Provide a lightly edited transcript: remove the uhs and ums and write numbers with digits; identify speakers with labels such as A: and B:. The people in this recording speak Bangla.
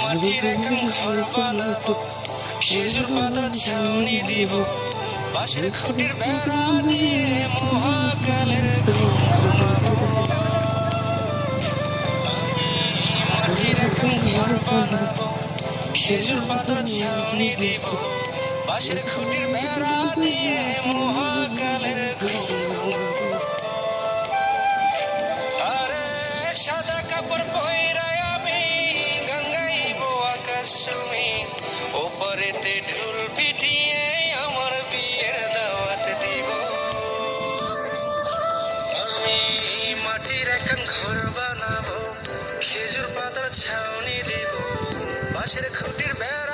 A: মাটির এখন ঘর বানাবো, খেজুর পাতার ছাউনি দিব, বাঁশের খুঁটির বেড়া দিয়ে মহাকালের ঘুম ঘুমাবো। মাটির এখন ঘর বানাবো, খেজুর পাতার ছাউনি দিব, বাঁশের খুঁটির বেড়া দিয়ে মহাকালের ঘুম ঘুমাবো। আরে সাদা কাপড় পয়রায় আমি গান গাইবো আকাশ চুমি, ওপারেতে ঢোল পিটিয়ে আমার বিয়ের দাওয়াত দিব। আমি মাটির এখন ঘর বানাবো, খেজুর পাতার ছাউনি দিব, বাঁশের খুঁটির বেড়া